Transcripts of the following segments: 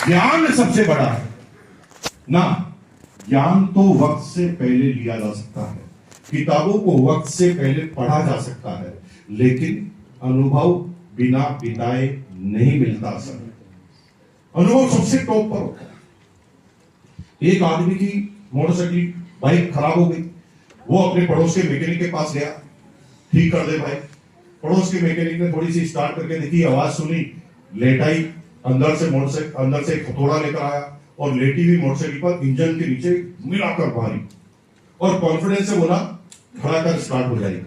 ज्ञान सबसे बड़ा है ना। ज्ञान तो वक्त से पहले लिया जा सकता है, किताबों को वक्त से पहले पढ़ा जा सकता है, लेकिन अनुभव बिना बिताए नहीं मिलता। सर, अनुभव सबसे टॉप पर होता है। एक आदमी की मोटरसाइकिल बाइक खराब हो गई, वो अपने पड़ोस के मैकेनिक के पास गया, ठीक कर दे भाई। पड़ोस के मैकेनिक ने थोड़ी सी स्टार्ट करके देखी, आवाज सुनी, लेटाई, अंदर से एक हथौड़ा लेकर आया और लेटी हुई मोटरसाइकिल पर इंजन के नीचे मिलाकर भारी और कॉन्फिडेंस से बोला खड़ा कर, स्टार्ट हो जाएगी।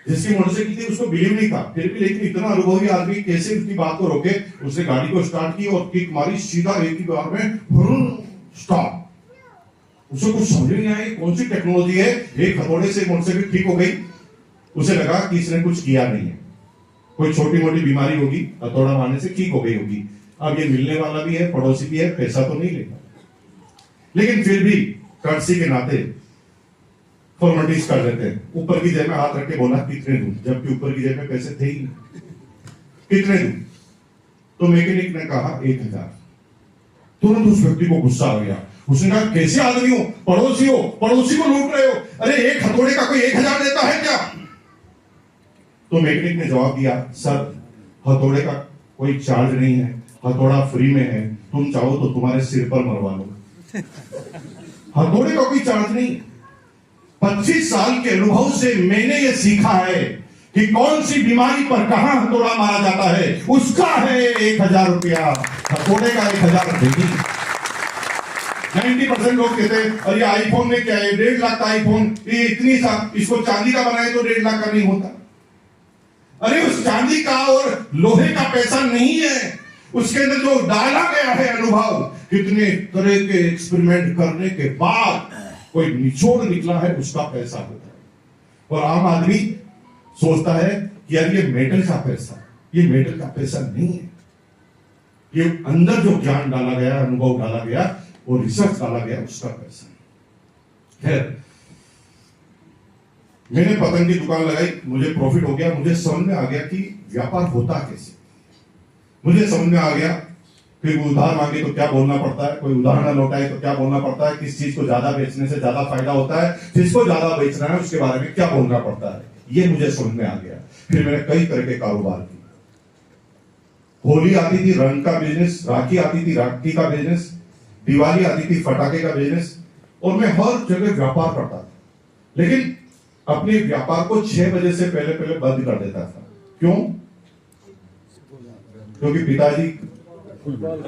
जिसकी मोटरसाइकिल थी उसको बिलीव नहीं था, फिर भी लेकिन इतना अनुभवी आदमी कैसे उसकी बात को रोके। उसने गाड़ी को स्टार्ट की और किक मारी, सीधा एक ही बार में स्टॉप। उसे कुछ समझ नहीं आया कौन सी टेक्नोलॉजी है, एक हथौड़े से मोटरसाइकिल ठीक हो गई। उसे लगा कि इसने कुछ किया नहीं है, कोई छोटी मोटी बीमारी होगी, हथौड़ा मारने से ठीक हो गई होगी। अब ये मिलने वाला भी है, पड़ोसी भी है, पैसा तो नहीं लेगा, लेकिन फिर भी कर्सी के नाते फॉर्मेलिटीज कर देते हैं। ऊपर की जेब में हाथ रख के बोला कितने दूं, जबकि ऊपर की जेब में पैसे थे ही नहीं। कितने दूं? तो मैकेनिक ने कहा 1000। तुरंत उस व्यक्ति को गुस्सा आ गया। उसने कहा कैसे आदमी हो, पड़ोसी हो, पड़ोसी को लूट रहे हो, अरे एक हथौड़े का कोई 1000 देता है क्या? तो मैकेनिक ने जवाब दिया, सर हथौड़े का कोई चार्ज नहीं है, हथौड़ा फ्री में है, तुम चाहो तो तुम्हारे सिर पर मरवा लो। हथौड़े का कोई चार्ज नहीं। 25 साल के अनुभव से मैंने ये सीखा है कि कौन सी बीमारी पर कहां हथौड़ा मारा जाता है, उसका है 1000 रुपया, हथौड़े का 1000 नहीं। 90% लोग कहते हैं अरे आईफोन में क्या है, 1.5 लाख का आईफोन, ये इतनी सा, इसको चांदी का बनाए तो 1.5 लाख का नहीं होता। अरे उस चांदी का और लोहे का पैसा नहीं है, उसके अंदर जो डाला गया है अनुभव, कितने तरह के एक्सपेरिमेंट करने के बाद कोई निचोड़ निकला है, उसका पैसा होता है। और आम आदमी सोचता है कि यार ये मेटल का पैसा, ये मेटल का पैसा नहीं है, ये अंदर जो ज्ञान डाला गया, अनुभव डाला गया और रिसर्च डाला गया, उसका पैसा। खैर, मैंने पतंग की दुकान लगाई, मुझे प्रॉफिट हो गया, मुझे समझ में आ गया कि व्यापार होता कैसे। मुझे समझ में आ गया कि उधार मांगे तो क्या बोलना पड़ता है, कोई उधार न लौटाए तो क्या बोलना पड़ता है, किस चीज को ज्यादा बेचने से ज्यादा फायदा होता है, जिसको ज्यादा बेचना है उसके बारे में क्या बोलना पड़ता है, ये मुझे समझ में आ गया। फिर मैंने कई तरह के कारोबार किए। होली आती थी, रंग का बिजनेस, राखी आती थी, राखी का बिजनेस, दिवाली आती थी, फटाके का बिजनेस, और मैं हर जगह व्यापार करता था। लेकिन अपने व्यापार को 6 बजे से पहले बंद कर देता था। क्यों? क्योंकि पिताजी